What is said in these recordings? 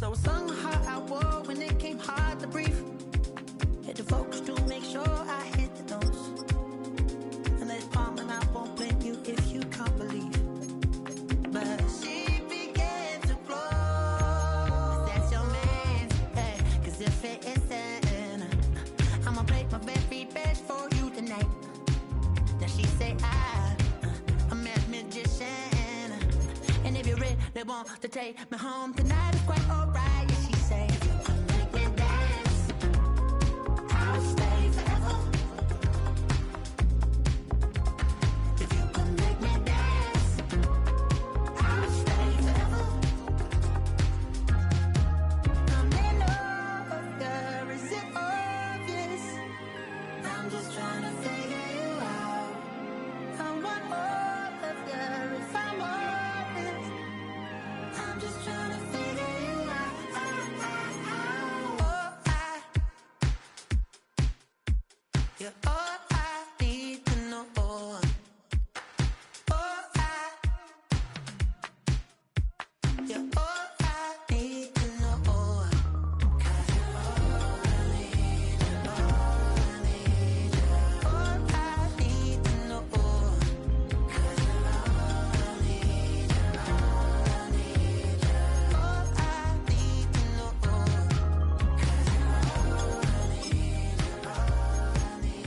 So sung hard I wore when it came hard to breathe. Had to focus to make sure I hit the notes. And let's palm and I won't blame you if you can't believe. But she began to flow. That's your man, hey, 'cause if it isn't, I'ma play my very best for you tonight. Now she say I'm a magician, and if you're ready, they want to take me home tonight. It's quite alright. Yeah, she say if you can make me dance, I'll stay forever. If you can make me dance, I'll stay forever. I'm in love, girl, is it obvious? I'm just trying to figure you out. I want all of you if I'm honest. I'm just trying to figure you out. Oh, you're all I need to know. Oh, you're all I need to know. 'Cause you're all I need, you're all I need, you're all I need to know. 'Cause you're all I need, you're all I need, you're all I need to know. 'Cause you're all I need, you're all I need.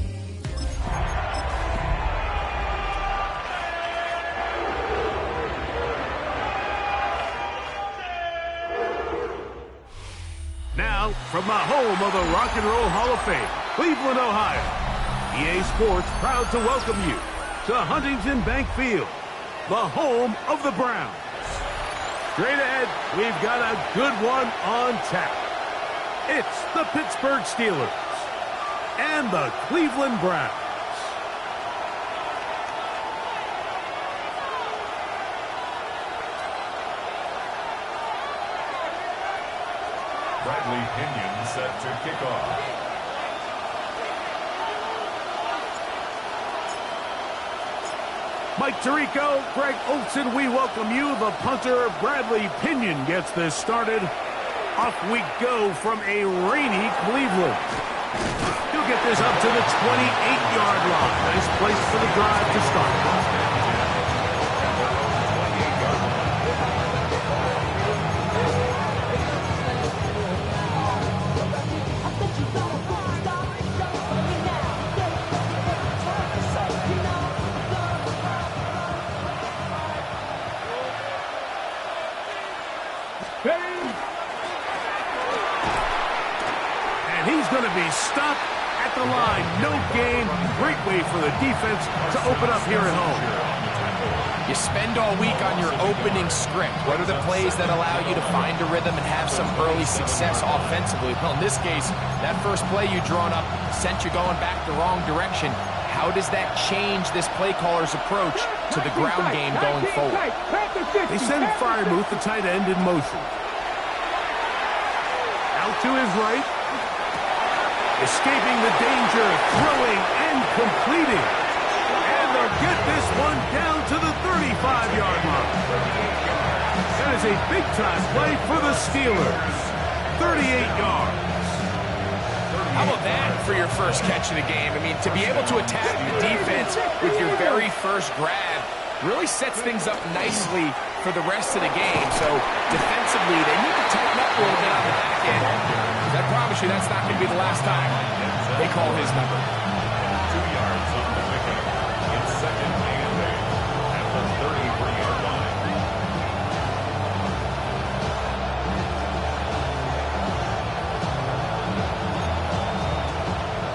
Now, from the home of the Rock and Roll Hall of Fame, Cleveland, Ohio, EA Sports proud to welcome you to Huntington Bank Field, the home of the Browns. Straight ahead, we've got a good one on tap. It's the Pittsburgh Steelers and the Cleveland Browns. Bradley Pinion set to kick off. Mike Tirico, Greg Olson, we welcome you. The punter, Bradley Pinion, gets this started. Off we go from a rainy Cleveland. He'll get this up to the 28-yard line. Nice place for the drive to start. He's going to be stopped at the line. No gain. Great way for the defense to open up here at home. You spend all week on your opening script. What are the plays that allow you to find a rhythm and have some early success offensively? Well, in this case, that first play you drawn up sent you going back the wrong direction. How does that change this play caller's approach to the ground game going forward? They send Fryermuth, the tight end, in motion. Out to his right. Escaping the danger, throwing and completing. And they'll get this one down to the 35-yard line. That is a big-time play for the Steelers. 38 yards. How about that for your first catch of the game? I mean, to be able to attack the defense with your very first grab really sets things up nicely for the rest of the game. So defensively, they need to tighten up a little bit on the back end. I promise you that's not going to be the last time they call his number. 2 yards on the pickup. It's second and 8 at the 33-yard line.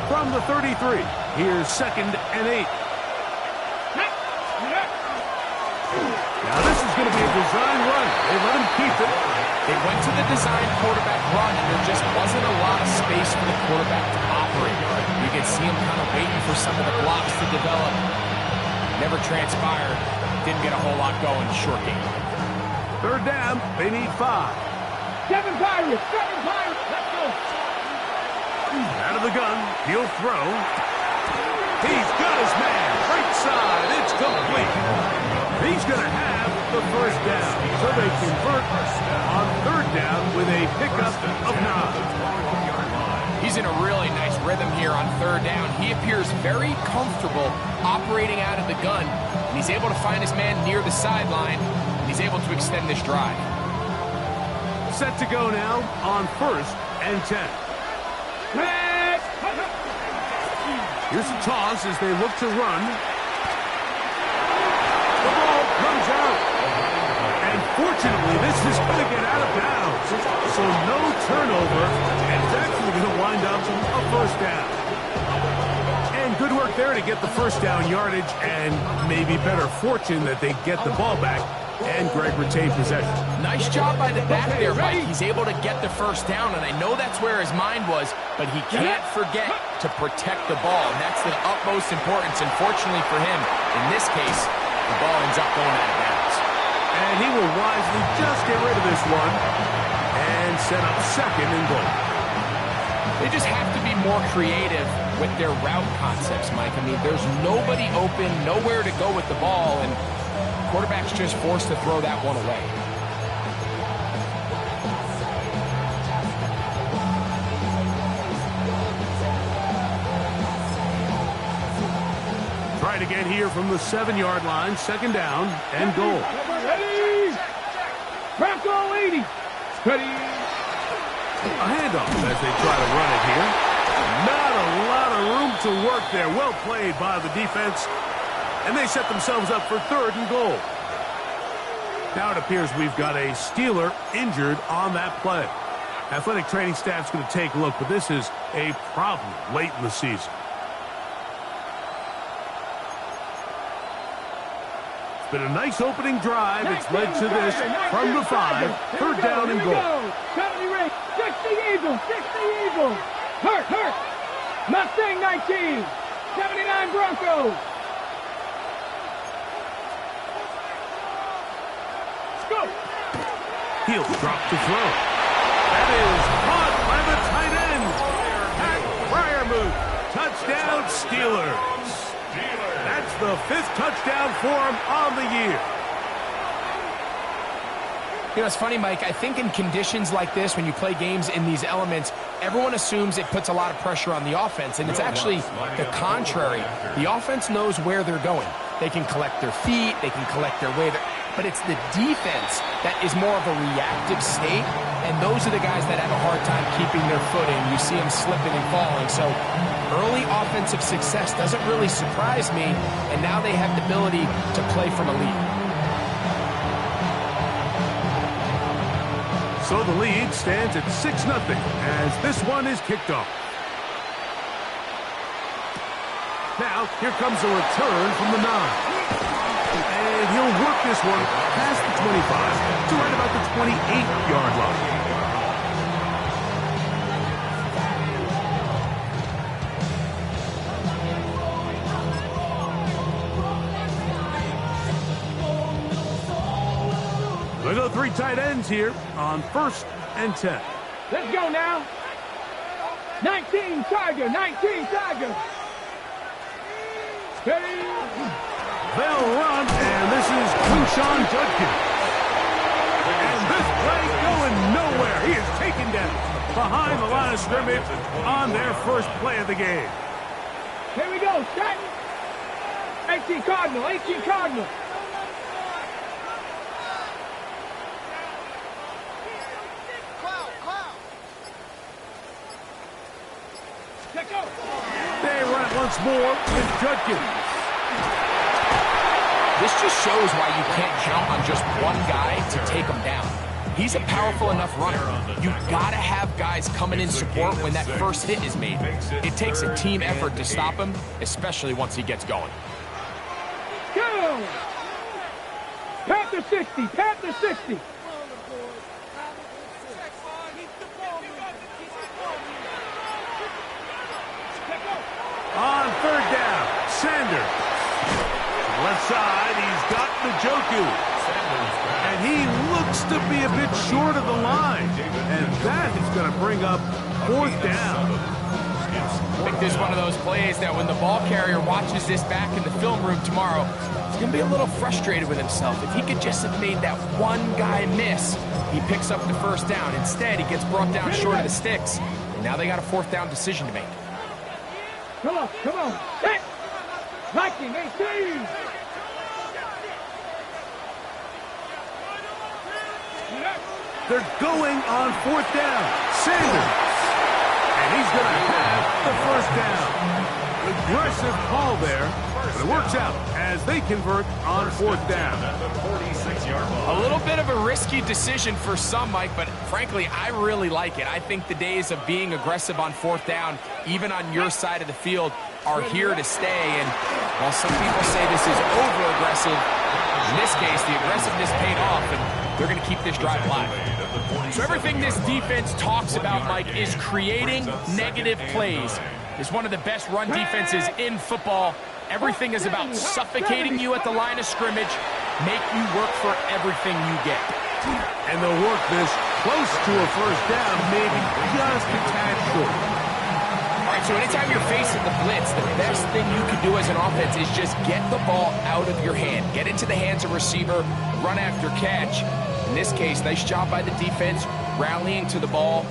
From the 33, here's second and 8. Now this is going to be a design run. They let him keep it. They went to the design quarterback run, and there just wasn't a lot of space for the quarterback to operate. You can see him kind of waiting for some of the blocks to develop. Never transpired. Didn't get a whole lot going. Short game. Third down. They need 5. Seven Pirates! Let's go! Out of the gun. He'll throw. He's got his man. Right side. It's complete. He's going to have the first down. So they convert on third down with a pickup of 9. He's in a really nice rhythm here on 3rd down. He appears very comfortable operating out of the gun, and he's able to find his man near the sideline, and he's able to extend this drive. Set to go now on 1st and 10. Here's a toss as they look to run. The ball comes out. And fortunately, this is going to get out of bounds. So no turnover, and it's actually going to wind up a 1st down. And good work there to get the 1st down yardage, and maybe better fortune that they get the ball back and Greg retained possession. Nice job by the back there, Mike. He's able to get the 1st down, and I know that's where his mind was, but he can't forget to protect the ball, and that's the utmost importance. And fortunately for him, in this case, the ball ends up going out of bounds. And he will wisely just get rid of this one and set up 2nd and goal. They just have to be more creative with their route concepts, Mike. I mean, there's nobody open, nowhere to go with the ball, and quarterback's just forced to throw that one away. Try it again here from the 7-yard line, 2nd down and goal. Ready! Bronco 80. Ready! A handoff as they try to run it here. Not a lot of room to work there. Well played by the defense. And they set themselves up for 3rd and goal. Now it appears we've got a Steeler injured on that play. Athletic training staff's going to take a look, but this is a problem late in the season. It's been a nice opening drive. It's led to this from the 5, 3rd down and goal. 70 Ray, 60 Eagles, 60 Eagles. Hurt. Mustang 19, 79 Broncos. Go. He'll drop to throw. That is caught by the tight end. Pat Fryermuth. Touchdown, Steelers. That's the 5th touchdown for him on the year. You know, it's funny, Mike. I think in conditions like this, when you play games in these elements, everyone assumes it puts a lot of pressure on the offense, and it's actually the contrary. The offense knows where they're going. They can collect their feet, they can collect their way, but it's the defense that is more of a reactive state, and those are the guys that have a hard time keeping their footing. You see them slipping and falling, so early offensive success doesn't really surprise me, and now they have the ability to play from a lead. So the lead stands at 6-0 as this one is kicked off. Now, here comes a return from the 9. And he'll work this one past the 25 to right about the 28-yard line. We'll go 3 tight ends here on 1st and 10. Let's go now. 19 Tiger, 19 Tiger. Ready? They'll run, and this is Quinshon Judkins. And this play going nowhere. He is taken down behind the line of scrimmage on their first play of the game. Here we go, set. 18 Cardinal, 18 Cardinal. They run it once more with Judkins. This just shows why you can't count on just one guy to take him down. He's a powerful enough runner. You've got to have guys coming in support when that first hit is made. It takes a team effort to stop him, especially once he gets going. Go! Panther 60, Panther 60. On 3rd down, Sanders. Left side, he's got Njoku. And he looks to be a bit short of the line. And that is going to bring up 4th down. I think this is one of those plays that when the ball carrier watches this back in the film room tomorrow, he's going to be a little frustrated with himself. If he could just have made that one guy miss, he picks up the first down. Instead, he gets brought down short of the sticks, and now they got a fourth down decision to make. Come on, come on. Set. Mikey, 18. They're going on fourth down. Sanders. And he's going to have the first down. Aggressive call there, but it works out as they convert on fourth down. A little bit of a risky decision for some, Mike, but frankly, I really like it. I think the days of being aggressive on fourth down, even on your side of the field, are here to stay. And while some people say this is over-aggressive, in this case, the aggressiveness paid off, and they're going to keep this drive alive. So everything this defense talks about, Mike, is creating negative plays. It's one of the best run defenses in football. Everything is about suffocating you at the line of scrimmage, make you work for everything you get. And they'll work this close to a first down, maybe just a tad short. All right, so anytime you're facing the blitz, the best thing you can do as an offense is just get the ball out of your hand. Get into the hands of receiver, run after catch. In this case, nice job by the defense, rallying to the ball,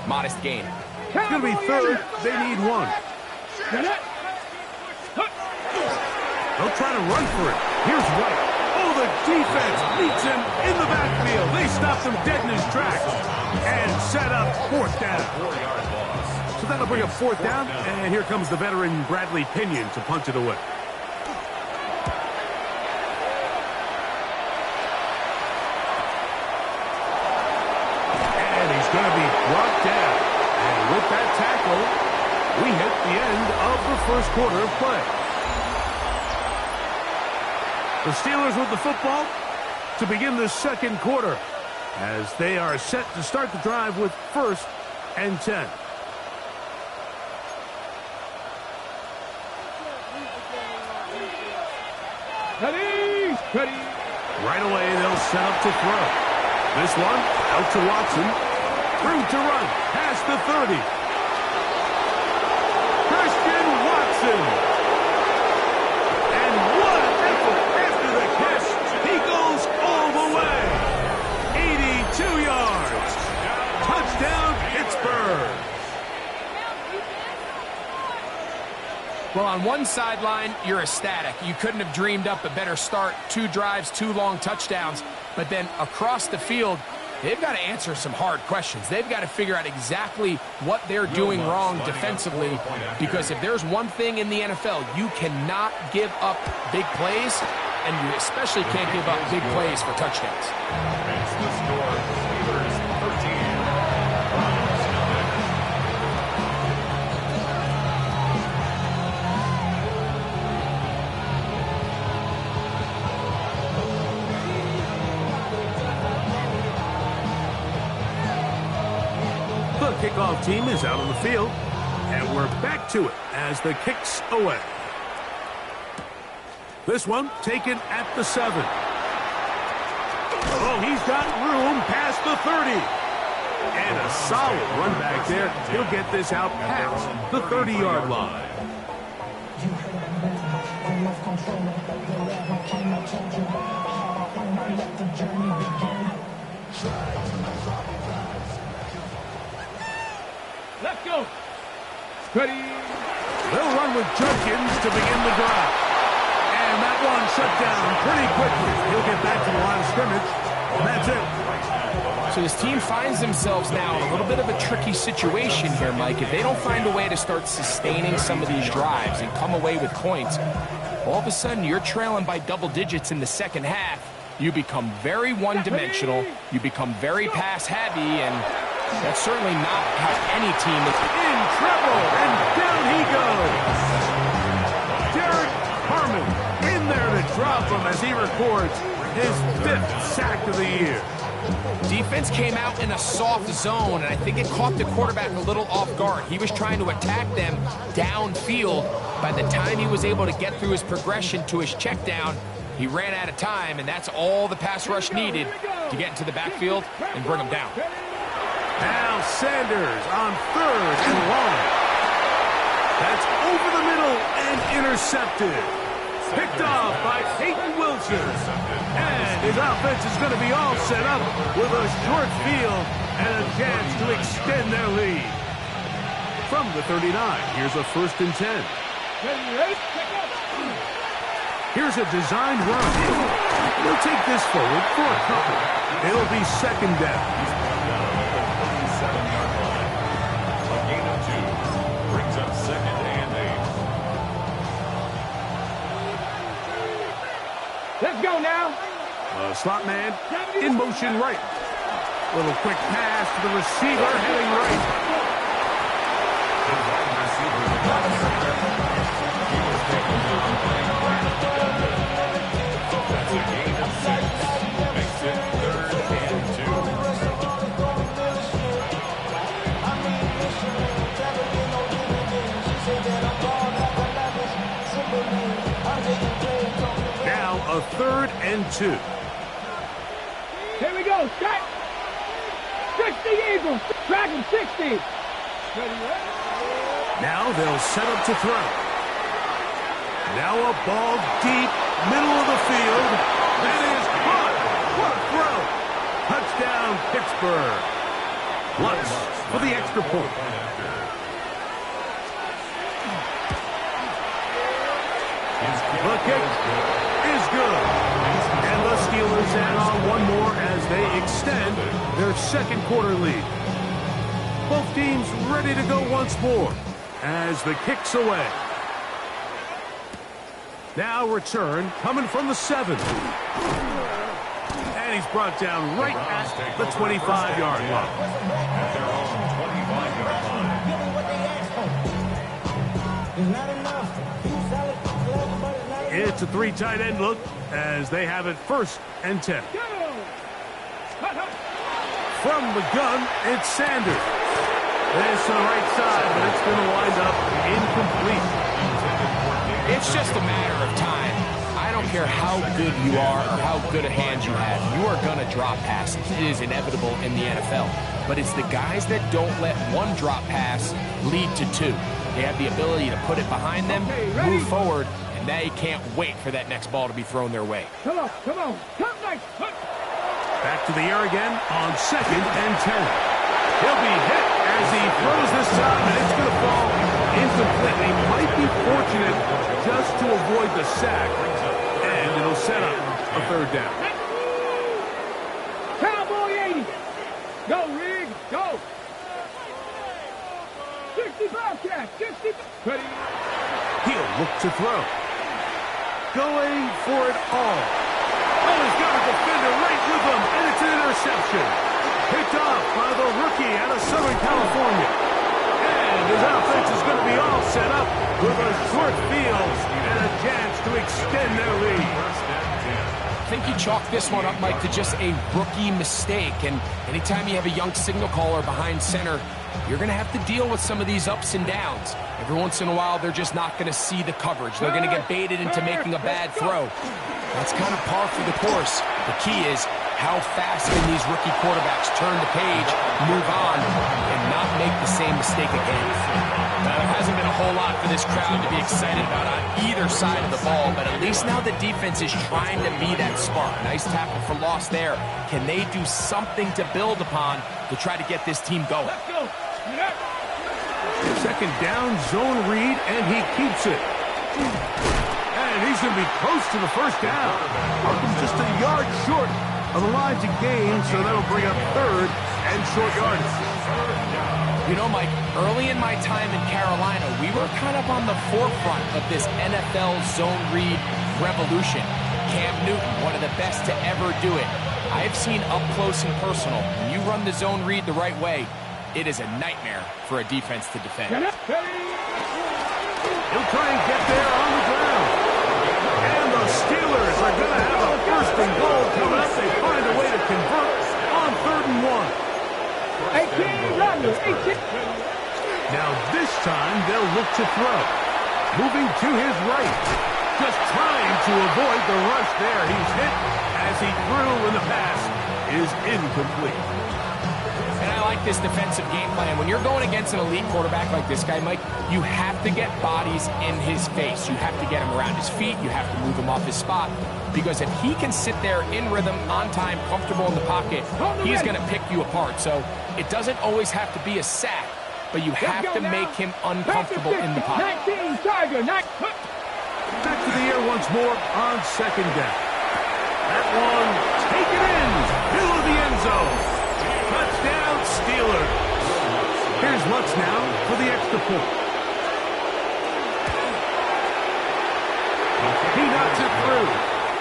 modest gain. It's going to be third. They need one. They'll try to run for it. Here's White. Oh, the defense meets him in the backfield. They stopped him dead in his tracks and set up fourth down. So that'll bring up fourth down, and here comes the veteran Bradley Pinion to punch it away. And he's going to be brought down. And with that tackle, we hit the end of the first quarter of play. The Steelers with the football to begin the second quarter as they are set to start the drive with 1st and 10. Ready. Right away, they'll set up to throw. This one out to Watson. Through to run. Past the 30. Christian Watson. And what an effort after the catch. He goes all the way. 82 yards. Touchdown, Pittsburgh. Well, on one sideline, you're ecstatic. You couldn't have dreamed up a better start. 2 drives, 2 long touchdowns. But then across the field, they've got to answer some hard questions. They've got to figure out exactly what they're doing wrong defensively, because if there's one thing in the NFL, you cannot give up big plays, and you especially can't give up big plays for touchdowns. It's the score. Steelers 13. The kickoff team is out on the field, and we're back to it as the kick's away. This one taken at the 7. Oh, he's got room past the 30. And a solid run back there. He'll get this out past the 30-yard line. Let's go. Ready. They'll run with Judkins to begin the drive. And that one shut down pretty quickly. He'll get back to the line of scrimmage. And that's it. So this team finds themselves now in a little bit of a tricky situation here, Mike. If they don't find a way to start sustaining some of these drives and come away with points, all of a sudden you're trailing by double digits in the second half. You become very one-dimensional. You become very pass-heavy, and that's certainly not how any team is. In trouble, and down he goes. Derek Harmon in there to drop him as he records his 5th sack of the year. Defense came out in a soft zone, and I think it caught the quarterback a little off guard. He was trying to attack them downfield. By the time he was able to get through his progression to his check down, he ran out of time, and that's all the pass rush needed to get into the backfield and bring him down. Now Sanders on 3rd and long. That's over the middle and intercepted. Picked off by Peyton Wilson. And his offense is going to be all set up with a short field and a chance to extend their lead. From the 39, here's a 1st and 10. Here's a designed run. They'll take this forward for a couple. It'll be 2nd down. He's brought down at the 37-yard line. A gain of 2 brings up 2nd and 8. Let's go now. Slot man in motion right. Little quick pass to the receiver heading right. The wide receiver is he was taken down playing right. That's a gain of 6. Makes it 3rd and 2. Now a 3rd and 2. Here we go. Set. 60 Eagles. Dragon 60. Now they'll set up to throw. Now a ball deep, middle of the field. That is caught. What a throw. Touchdown, Pittsburgh. Lutz for the extra point. The kick is good. And the Steelers add on one more as they extend their 2nd quarter lead. Both teams ready to go once more as the kick's away. Now return coming from the 7. And he's brought down right at the 25-yard line. At their own 25-yard line. It's a 3 tight end look as they have it 1st and 10. From the gun, it's Sanders. It's to the right side, but it's going to wind up incomplete. It's just a matter of time. I don't care how good you are or how good a hand you have. You are going to drop passes. It is inevitable in the NFL. But it's the guys that don't let one drop pass lead to 2. They have the ability to put it behind them, move forward, and they can't wait for that next ball to be thrown their way. Come on. Come nice. Back to the air again on 2nd and 10. He'll be hit as he throws this time, and it's going to fall incomplete. He might be fortunate just to avoid the sack, and it'll set up a 3rd down. Cowboy 80. Go, Rig. Go. 60 Bobcat. 60. Ready. He'll look to throw. Going for it all. Oh, he's got a defender right with him, and it's an interception. Picked off by the rookie out of Southern California. And his offense is going to be all set up with a short field and a chance to extend their lead. I think you chalk this one up, Mike, to just a rookie mistake. And anytime you have a young signal caller behind center, you're going to have to deal with some of these ups and downs. Every once in a while, they're just not going to see the coverage. They're going to get baited into making a bad throw. That's kind of par for the course. The key is how fast can these rookie quarterbacks turn the page, move on, and not make the same mistake again. Now, there hasn't been a whole lot for this crowd to be excited about on either side of the ball, but at least now the defense is trying to be that spark. Nice tackle for loss there. Can they do something to build upon to try to get this team going? Let's go. 2nd down, zone read, and he keeps it. And he's going to be close to the 1st down. Welcome just a yard short of the line to gain, so that'll bring up 3rd and short yardage. You know, Mike, early in my time in Carolina, we were kind of on the forefront of this NFL zone read revolution. Cam Newton, one of the best to ever do it. I have seen up close and personal. When you run the zone read the right way, it is a nightmare for a defense to defend. He'll try and get there on the ground. And the Steelers are going to have a 1st and goal coming up. They find a way to convert on 3rd and 1. 18. Now this time they'll look to throw. Moving to his right. Just trying to avoid the rush there. He's hit as he threw, and the pass is incomplete. And I like this defensive game plan. When you're going against an elite quarterback like this guy, Mike, you have to get bodies in his face. You have to get him around his feet. You have to move him off his spot. Because if he can sit there in rhythm, on time, comfortable in the pocket, he's going to pick you apart. So it doesn't always have to be a sack, but you have to make him uncomfortable in the pocket. Back to the air once more on second down. That one taken in, middle of the end zone. Touchdown, Steelers. Here's Lutz now for the extra point. He knocks it through.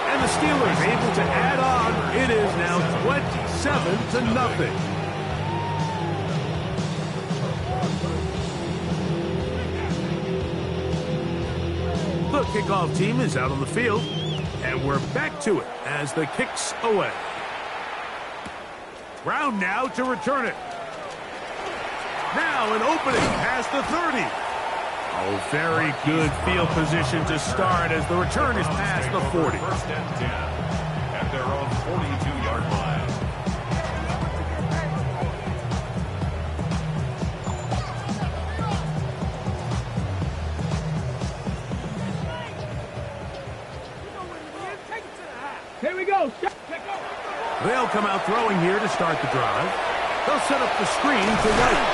And the Steelers able to add on. It is now 27-0. The kickoff team is out on the field, and we're back to it as the kick's away. Brown now to return it. Now an opening past the 30. Oh, very good field position to start as the return is past the 40. First and 10 at their own 42-yard line. Here we go. They'll come out throwing here to start the drive. They'll set up the screen to White.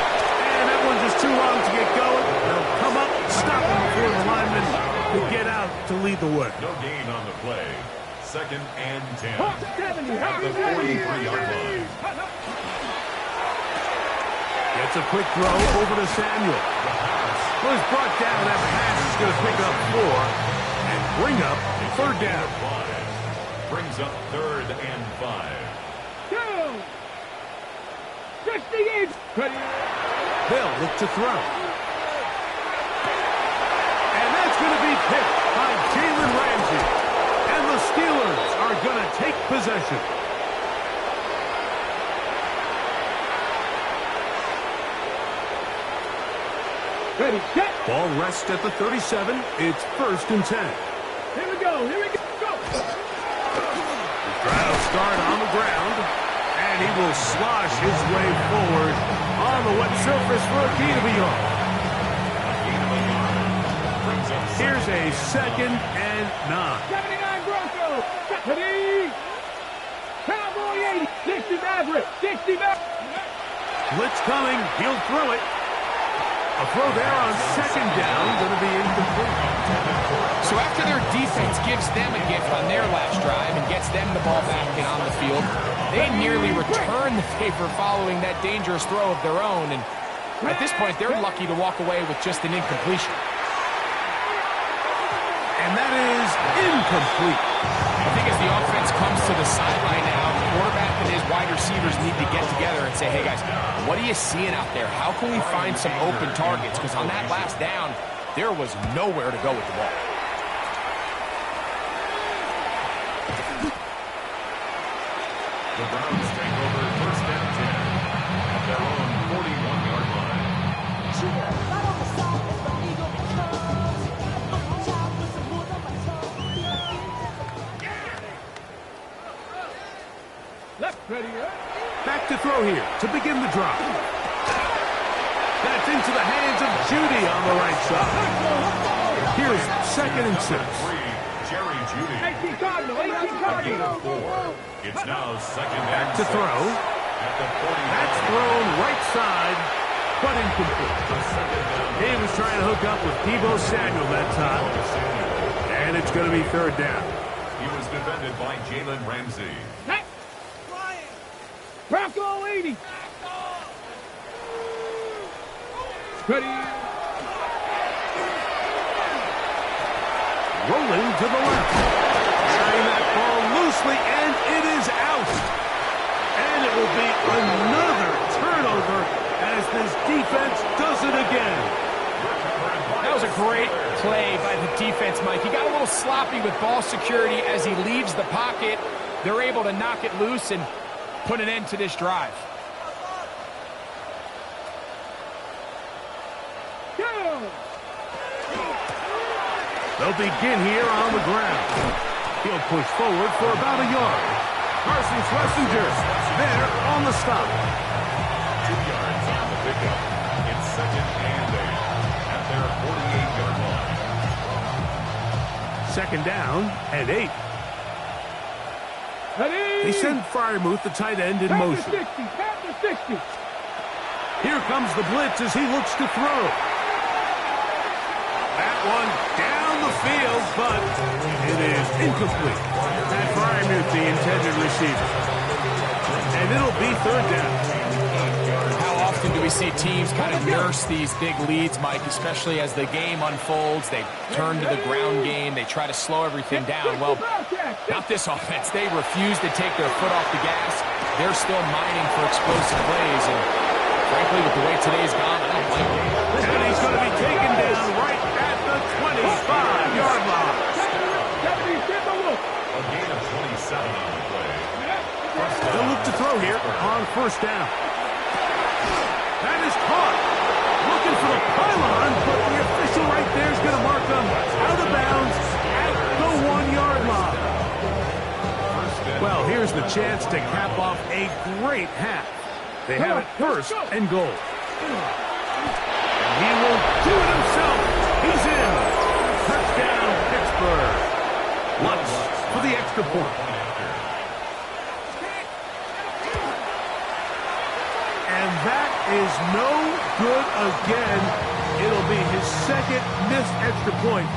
And that one's just too long to get going. They'll come up, stop him before the lineman could get out to lead the way. No gain on the play. Second and 10 at the 43-yard line. Gets a quick throw over to Samuel. Was brought down. That pass is going to pick up 4 and bring up third down. Brings up third and 5. 68. They'll look to throw. And that's going to be picked by Jalen Ramsey. And the Steelers are going to take possession. Ready, set. Ball rests at the 37. It's first and 10. Here we go. Here we go. Brown start on the ground. And he will slosh his way forward on the wet surface for a gain of a yard. Here's a second and 9. 79 Broncos. Ready. Cowboy 80. 60 Maverick. 60 Maverick. Blitz coming. He'll throw it. A throw there on second down. Going to be incomplete. So after their defense gives them a gift on their last drive and gets them the ball back and on the field, they nearly return the favor following that dangerous throw of their own. And at this point, they're lucky to walk away with just an incompletion. And that is incomplete. I think as the offense comes to the sideline now, the quarterback and his wide receivers need to get together and say, hey guys, what are you seeing out there? How can we find some open targets? Because on that last down, there was nowhere to go with the ball. The Browns take over first and 10 at their own 41-yard line. Left, ready, Back to throw here to begin the drive. That's into the hands of Judy on the right side. Here's second and 6. Jerry Judy. 18 Cardinal, 18 A gain Cardinal. of 4. It's now second Back and to 6 throw. at the 40. That's thrown right side, but incomplete. He was trying to hook up with Deebo Samuel that time. And it's going to be third down. He was defended by Jalen Ramsey. Hey. Bronco 80. Ready. Rolling to the left. Carrying that ball loosely, and it is out. And it will be another turnover as this defense does it again. That was a great play by the defense, Mike. He got a little sloppy with ball security as he leaves the pocket. They're able to knock it loose and put an end to this drive. They'll begin here on the ground. He'll push forward for about a yard. Carson Schlesinger there on the stop. 2 second down and 8. Ready? They send Freiermuth, the tight end, in motion. 60, pass to 60. Here comes the blitz as he looks to throw. That one down the field, but it is incomplete. That Freiermuth, the intended receiver. And it'll be third down. How often do we see teams kind of nurse these big leads, Mike, especially as the game unfolds? They turn to the ground game. They try to slow everything down. Well, not this offense. They refuse to take their foot off the gas. They're still mining for explosive plays. And frankly, with the way today's gone, I don't blame them. And he's going to be taken down right at the 25-yard line. A gain of 27 on the play. They'll look to throw here on first down. That is caught. Looking for the pylon, but the official right there is going to mark them out of bounds at the 1-yard line. Well, here's the chance to cap off a great half. They have it first and goal. And he will do it himself. He's in. Touchdown, Pittsburgh. Lutz for the extra point. And that is no good again. It'll be his second missed extra point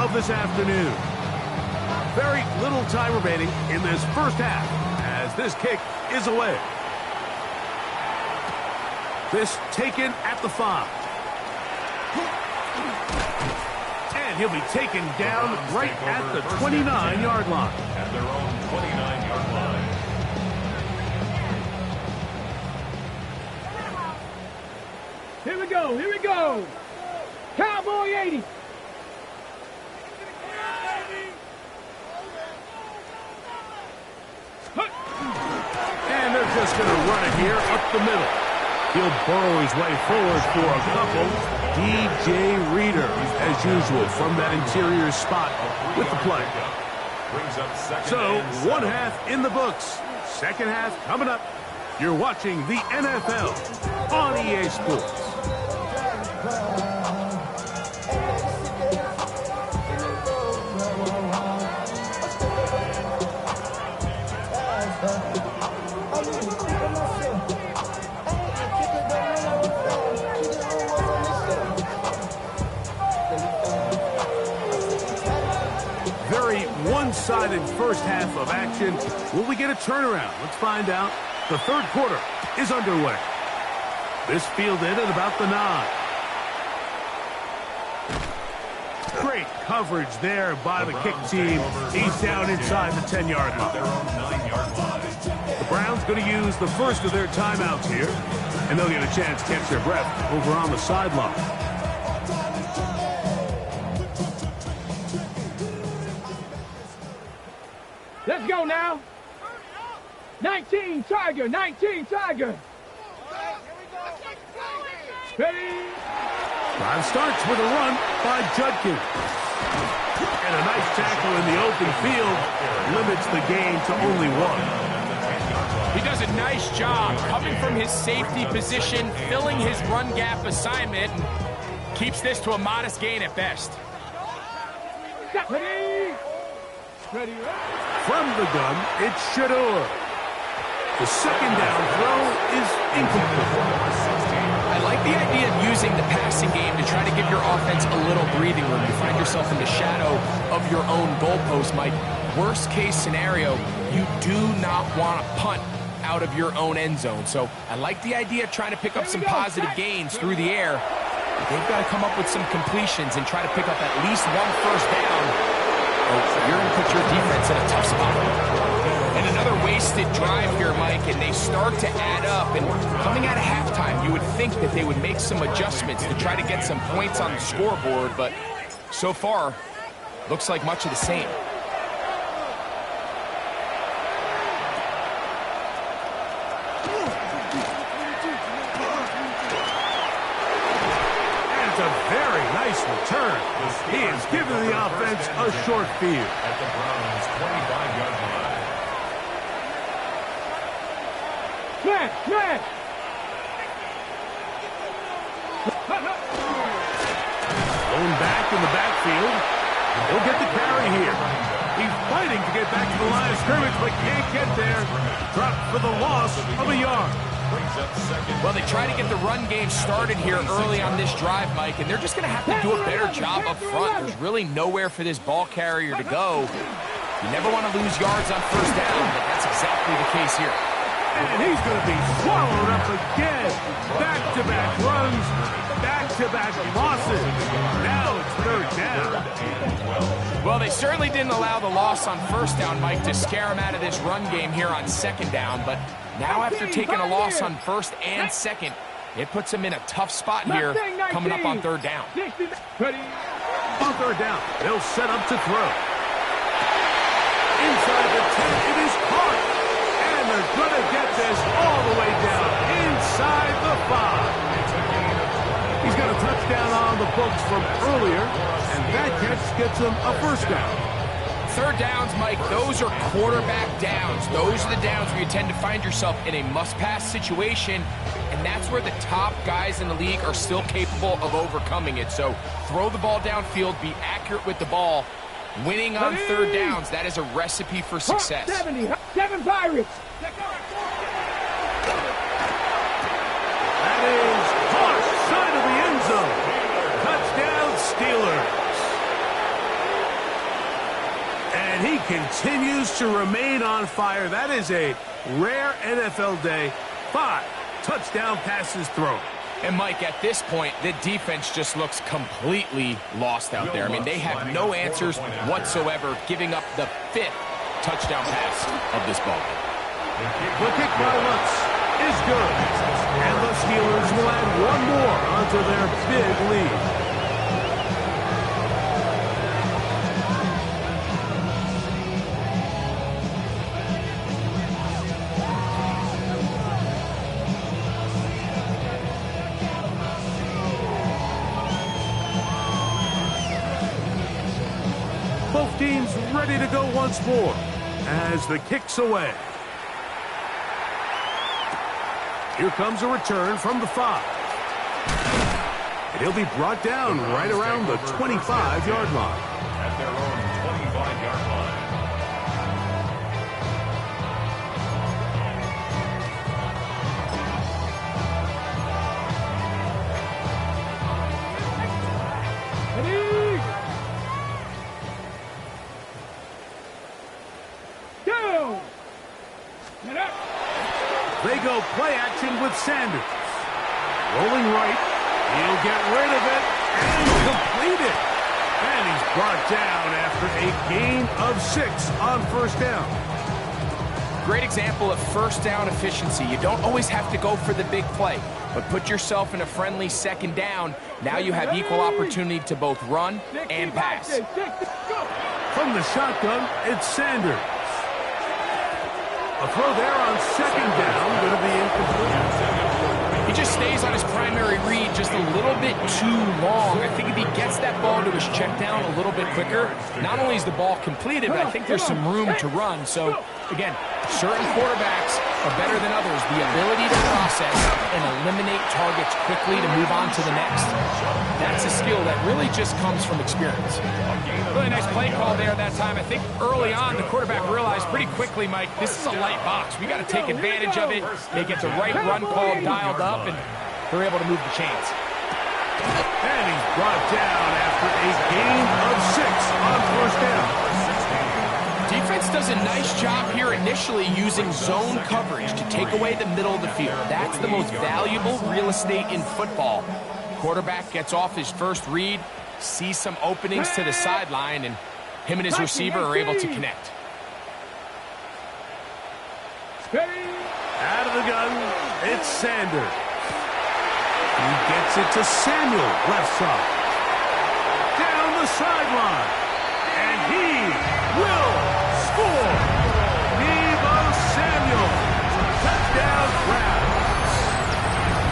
of this afternoon. Very little time remaining in this first half as this kick is away. This taken at the 5. And he'll be taken down right at the 29-yard line. At their own 29-yard line. Here we go, here we go. Cowboy 80. And they're just going to run it here up the middle. He'll burrow his way forward for a couple. DJ Reader, as usual, from that interior spot with the play. So, one half in the books. Second half coming up. You're watching the NFL on EA Sports. Very one-sided first half of action. Will we get a turnaround? Let's find out. The third quarter is underway. This fielded at about the 9. Great coverage there by the kick team. He's down inside the 10-yard line. The Browns going to use the first of their timeouts here, and they'll get a chance to catch their breath over on the sideline. Let's go now. 19 Tiger, 19 Tiger. Ready? Drive starts with a run by Judkins. And a nice tackle in the open field limits the gain to only 1. He does a nice job coming from his safety position, filling his run gap assignment, and keeps this to a modest gain at best. Ready? Ready? From the gun, it's Shador. The second down throw is incomplete. I like the idea of using the passing game to try to give your offense a little breathing room. You find yourself in the shadow of your own goalpost, Mike. Worst case scenario, you do not want to punt out of your own end zone. So I like the idea of trying to pick up some positive gains through the air. But they've got to come up with some completions and try to pick up at least one first down. You're going to put your defense in a tough spot. And another wasted drive here, Mike, and they start to add up. And coming out of halftime, you would think that they would make some adjustments to try to get some points on the scoreboard, but so far, looks like much of the same. And it's a very nice return. He is giving the offense a short field. At the Browns' 25-yard line. Smash! Thrown back in the backfield. He'll get the carry here. He's fighting to get back to the line of scrimmage, but can't get there. Dropped for the loss of a yard. Well, they try to get the run game started here early on this drive, Mike, and they're just going to have to do a better job up front. There's really nowhere for this ball carrier to go. You never want to lose yards on first down, but that's exactly the case here. And he's going to be swallowed up again. Back-to-back runs, back-to-back losses. Now it's third down. Well, they certainly didn't allow the loss on first down, Mike, to scare him out of this run game here on second down. But now after taking a loss on first and second, it puts him in a tough spot here coming up on third down. On third down, they'll set up to throw. Inside the 10, it is caught. And they're going to get this all the way down inside the 5. He's got a touchdown on the books from earlier, and that catch gets him a first down. Third downs, Mike, those are quarterback downs. Those are the downs where you tend to find yourself in a must-pass situation, and that's where the top guys in the league are still capable of overcoming it. So throw the ball downfield, be accurate with the ball. Winning on third downs, that is a recipe for success. 7 Pirates. That is caught side of the end zone. Touchdown Steelers. And he continues to remain on fire. That is a rare NFL day. 5 touchdown passes thrown. And, Mike, at this point, the defense just looks completely lost out there. I mean, they have no answers whatsoever, giving up the 5th touchdown pass of this ball game. The kick by Lutz is good. And the Steelers will add one more onto their big lead. Both teams ready to go once more as the kick's away. Here comes a return from the 5. And he'll be brought down right around the 25-yard line. At their own 25-yard line. They go play action with Sanders. Rolling right. He'll get rid of it and complete it. And he's brought down after a gain of 6 on first down. Great example of first down efficiency. You don't always have to go for the big play, but put yourself in a friendly second down. Now you have equal opportunity to both run and pass. From the shotgun, it's Sanders. A throw there on second down, going to be incomplete. He just stays on his primary read just a little bit too long. I think if he gets that ball to his check down a little bit quicker, not only is the ball completed, but I think there's some room to run. So, again, certain quarterbacks are better than others. The ability to process and eliminate targets quickly to move on to the next, that's a skill that really just comes from experience. Really nice play call there that time. I think early on the quarterback realized pretty quickly, Mike, this is a light box. We got to take advantage of it. They get the right run call dialed up, and they're able to move the chains. And he's brought down after a gain of 6 on first down. Defense does a nice job here initially using zone coverage to take away the middle of the field. That's the most valuable real estate in football. Quarterback gets off his first read, sees some openings to the sideline, and him and his receiver are able to connect. Out of the gun, it's Sanders. He gets it to Samuel, left side. Down the sideline. And he will score. Deebo Samuel. Touchdown Browns.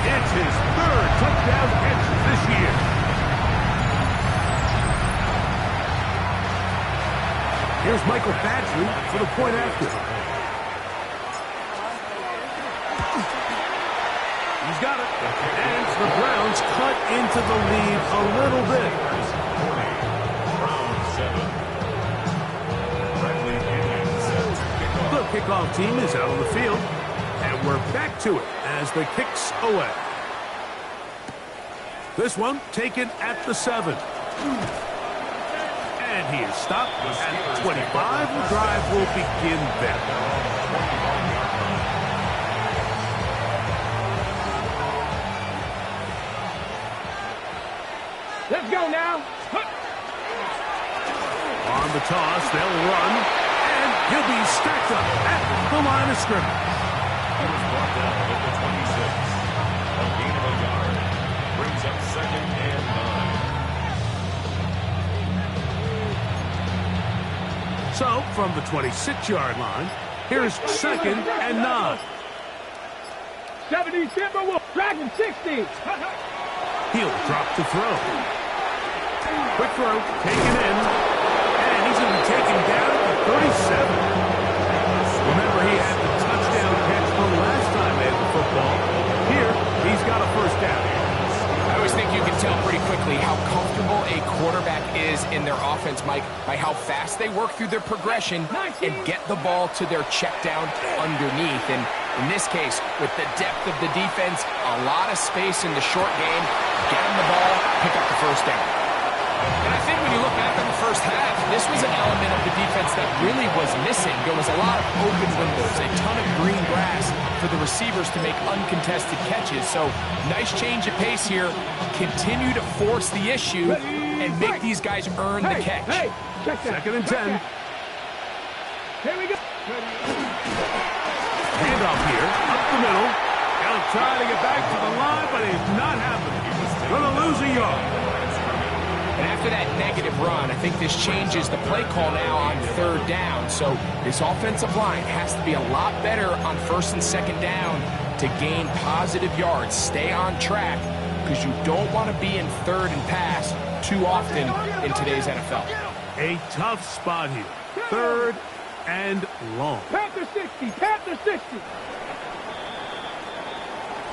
It's his 3rd touchdown catch this year. Here's Michael Badgley for the point after. He's got it. And the Browns cut into the lead a little bit. Browns 7. kickoff team is out on the field. And we're back to it as the kick's away. This one taken at the 7. And he is stopped at 25. The drive will begin then. Let's go now. On the toss, they'll run, and he'll be stacked up at the line of scrimmage. He was brought down at the 26. A gain of a yard. Brings up 2nd and 9. So, from the 26-yard line, here's 2nd and 9. 70 Timberwolves, Dragon 60. He'll drop to throw. Quick throw, taken in, and he's going to be taken down at the 37. Remember, he had the touchdown catch the last time they had the football. Here, he's got a first down. I always think you can tell pretty quickly how comfortable a quarterback is in their offense, Mike, by how fast they work through their progression and get the ball to their check down underneath. And in this case, with the depth of the defense, a lot of space in the short game, get him the ball, pick up the first down. And I think when you look back on the first half, this was an element of the defense that really was missing. There was a lot of open windows, a ton of green grass for the receivers to make uncontested catches. So nice change of pace here. Continue to force the issue and make these guys earn the catch. Hey, check that. 2nd and 10. Here we go. Handoff here, up the middle. He'll try to get back to the line, but it's not happening. Going to lose a yard. And after that negative run, I think this changes the play call now on 3rd down. So this offensive line has to be a lot better on 1st and 2nd down to gain positive yards. Stay on track because you don't want to be in 3rd and pass too often in today's NFL. A tough spot here. 3rd and long. Panther 60, Panther 60.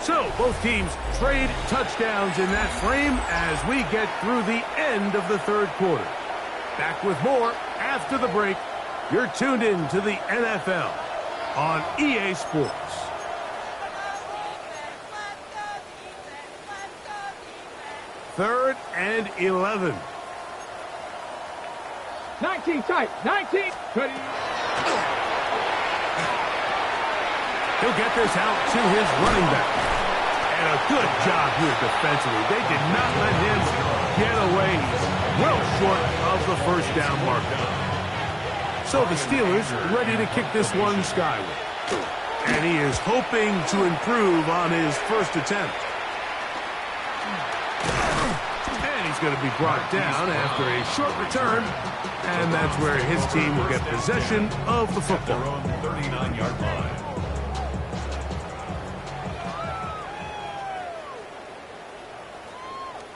So, both teams trade touchdowns in that frame as we get through the end of the 3rd quarter. Back with more after the break. You're tuned in to the NFL on EA Sports. Third and 11. 19 tight, 19. He'll get this out to his running back. And a good job here defensively. They did not let him get away. He's well short of the first down marker. So the Steelers ready to kick this one skyward. And he is hoping to improve on his first attempt. And he's going to be brought down after a short return. And that's where his team will get possession of the football. Their own 39-yard line.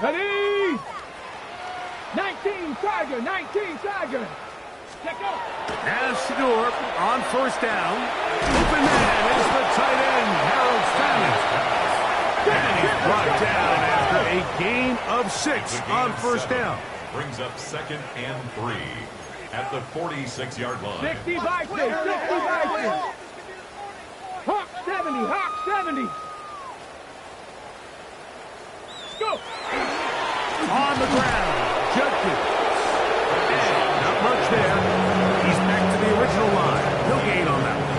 Ready? 19 Tiger, 19 Tiger. Check out. As Shador on first down. Open man is the tight end, Harold Stanley. And he's brought down after a gain of 6 on first down. Brings up 2nd and 3 at the 46-yard line. 60 by 6, 60 by 6. Hawk 70, Hawk 70. Let's go. On the ground, Judkins. And not much there. He's back to the original line. No gain on that one.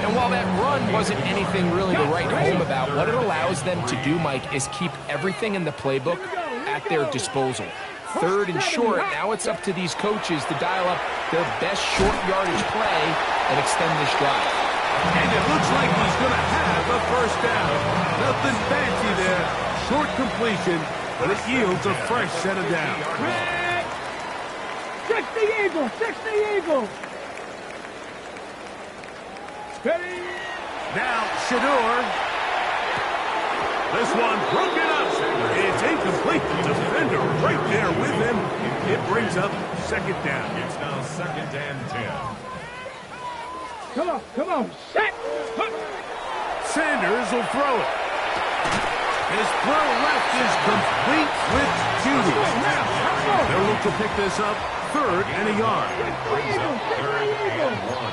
And while that run wasn't anything really to write home about, what it allows them to do, Mike, is keep everything in the playbook at their disposal. 3rd and short, now it's up to these coaches to dial up their best short yardage play and extend this drive. And it looks like he's going to have a first down. Nothing fancy there. Short completion, but it yields a fresh set of downs. 60 Eagles, 60 Eagles. Ready? Now Shador. This one broken up. It's incomplete. The defender right there with him. It brings up 2nd down. It's now 2nd and 10. Come on, set. Sanders will throw it. His throw left is complete with Judy. They'll look to pick this up 3rd and a yard. Brings up 3rd and 1.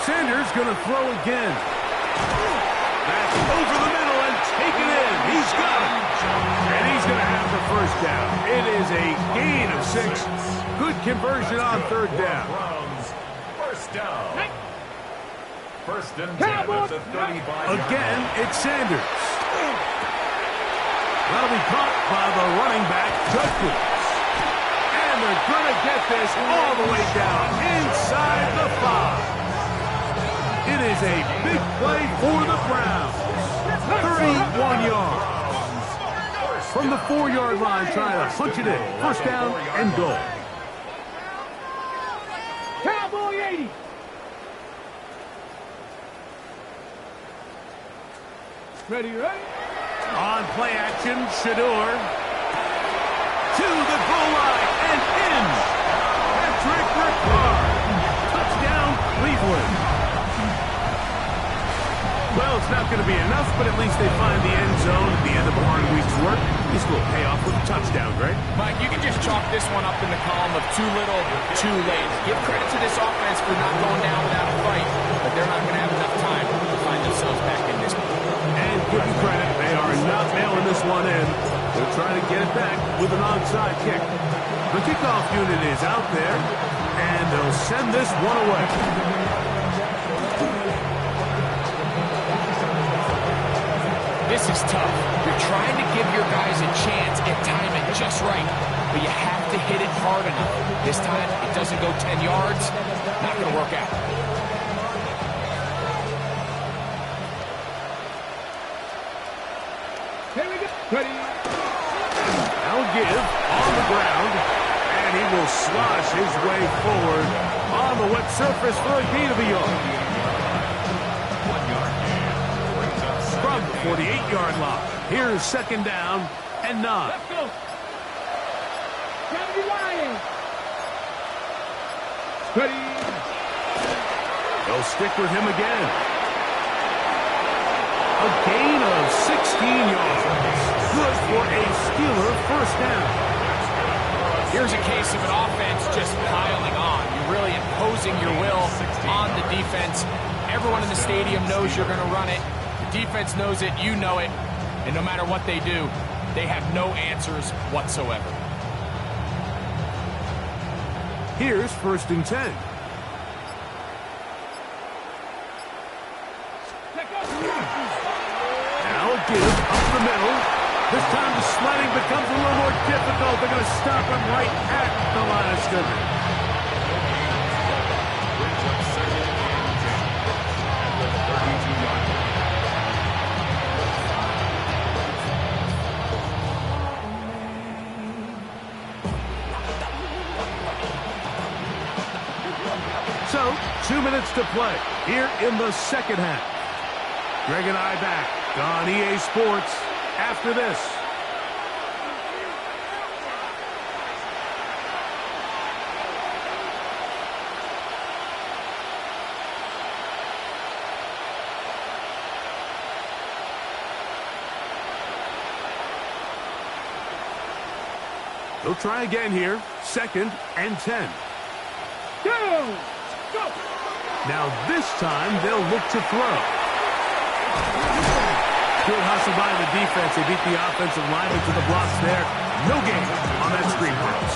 Sanders going to throw again. That's over the middle and taken in. He's got it. And he's going to have the first down. It is a gain of 6. Good conversion on third down. First down. First and 10 at the 35. Again, it's Sanders. That'll be caught by the running back, Judkins. And they're going to get this all the way down inside the 5. It is a big play for the Browns. 31 yards. From the 4-yard line, trying to punch it in. First down and goal. Cowboy 80. Ready? On play action, Shador. To the goal line and in. Patrick Ricard. Touchdown, Cleveland. Well, it's not going to be enough, but at least they find the end zone at the end of a hard week's work. This will pay off with a touchdown, Greg. Mike, you can just chalk this one up in the column of too little, too late. Give credit to this offense for not going down without a fight, but they're not going to have enough time to find themselves back in this one. And give them credit, they are not mailing this one in. They're trying to get it back with an onside kick. The kickoff unit is out there, and they'll send this one away. This is tough. You're trying to give your guys a chance and time it just right, but you have to hit it hard enough. This time, it doesn't go 10 yards. Not going to work out. Here we go. Ready? Now give on the ground, and he will slosh his way forward on the wet surface for a gain of a yard. From the 48-yard line, here's second down and 9. Let's go. Kennedy Lions. Ready? They'll stick with him again. A gain of 16 yards. Good for a Steeler first down. Here's a case of an offense just piling on. You're really imposing your will on the defense. Everyone in the stadium knows you're going to run it. The defense knows it, you know it, and no matter what they do, they have no answers whatsoever. Here's first and 10. Now a give up the middle. This time the sledding becomes a little more difficult. They're going to stop him right at the line of scrimmage. So, 2 minutes to play here in the second half. Greg and I back on EA Sports after this. They'll try again here. Second and 10. Go! Now this time they'll look to throw. Good hustle by the defense. They beat the offensive lineman to the blocks there. No gain on that screen pass.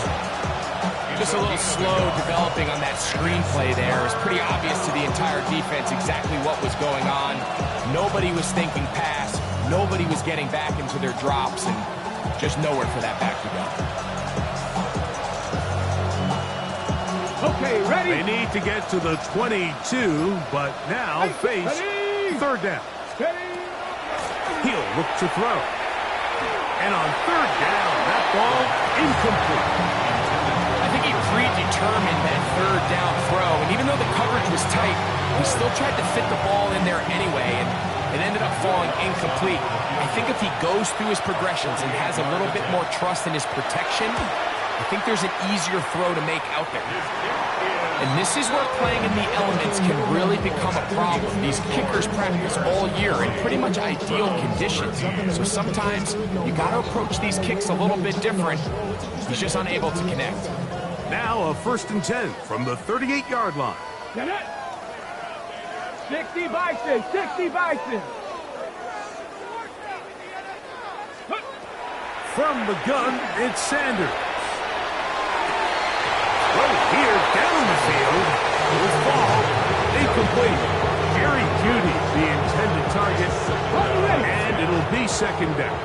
Just a little slow developing on that screenplay there. It was pretty obvious to the entire defense exactly what was going on. Nobody was thinking pass. Nobody was getting back into their drops, and just nowhere for that back to go. Okay, ready? They need to get to the 22, but now face third down. He'll look to throw. And on third down, that ball incomplete. I think he predetermined that third down throw, and even though the coverage was tight, he still tried to fit the ball in there anyway, and it ended up falling incomplete. I think if he goes through his progressions and has a little bit more trust in his protection, I think there's an easier throw to make out there. And this is where playing in the elements can really become a problem. These kickers practice all year in pretty much ideal conditions. So sometimes you got to approach these kicks a little bit different. He's just unable to connect. Now a 1st and 10 from the 38-yard line. 60 Bison, 60 Bison. From the gun, it's Sanders. Right here, down the field, will fall, incomplete. Jerry Jeudy, the intended target, and it'll be 2nd down.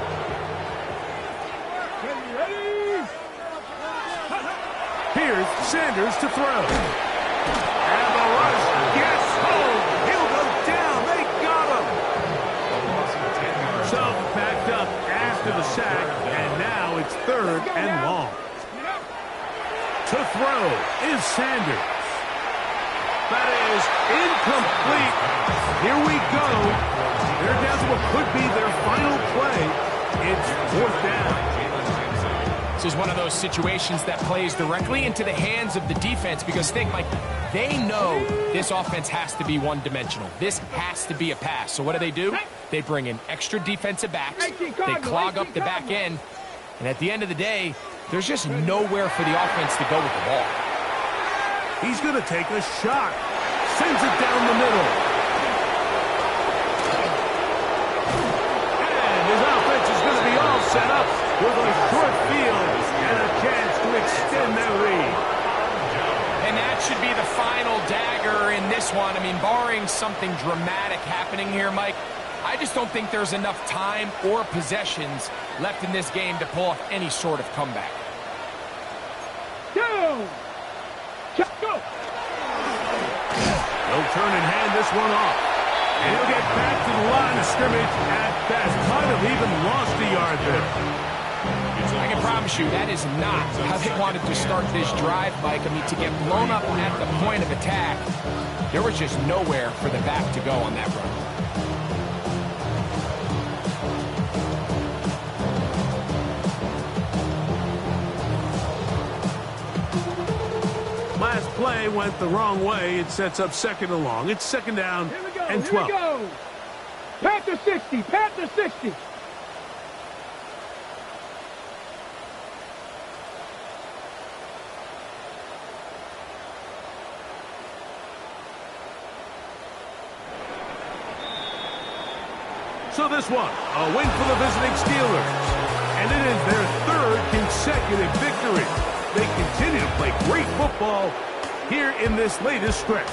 Here's Sanders to throw. And the rush gets home. He'll go down. They got him. So backed up after the sack, and now it's 3rd and long. To throw is Sanders. That is incomplete. Here we go. They're down to what could be their final play. It's 4th down. This is one of those situations that plays directly into the hands of the defense because think, Mike, they know this offense has to be one-dimensional. This has to be a pass. So what do? They bring in extra defensive backs. They clog up the back end. And at the end of the day, there's just nowhere for the offense to go with the ball. He's going to take a shot. Sends it down the middle. And his offense is going to be all set up with a short field and a chance to extend their lead. And that should be the final dagger in this one. I mean, barring something dramatic happening here, Mike, I just don't think there's enough time or possessions left in this game to pull off any sort of comeback. Go! They'll turn and hand this one off. And he'll get back to the line of scrimmage at best. Might have even lost a yard there. I can promise you that is not how they wanted to start this drive, Mike. I mean, to get blown up at the point of attack, there was just nowhere for the back to go on that run. Last play went the wrong way. It sets up 2nd and long. It's 2nd down and 12. Here we go. Panther 60, Panther 60. So this one, a win for the visiting Steelers. And it is their 3rd consecutive victory. They continue to play great football here in this latest stretch.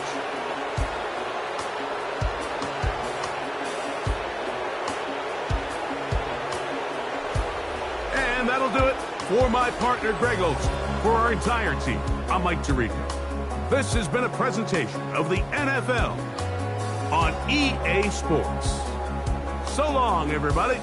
And that'll do it for my partner, Greg Olson. For our entire team, I'm Mike Tirico. This has been a presentation of the NFL on EA Sports. So long, everybody.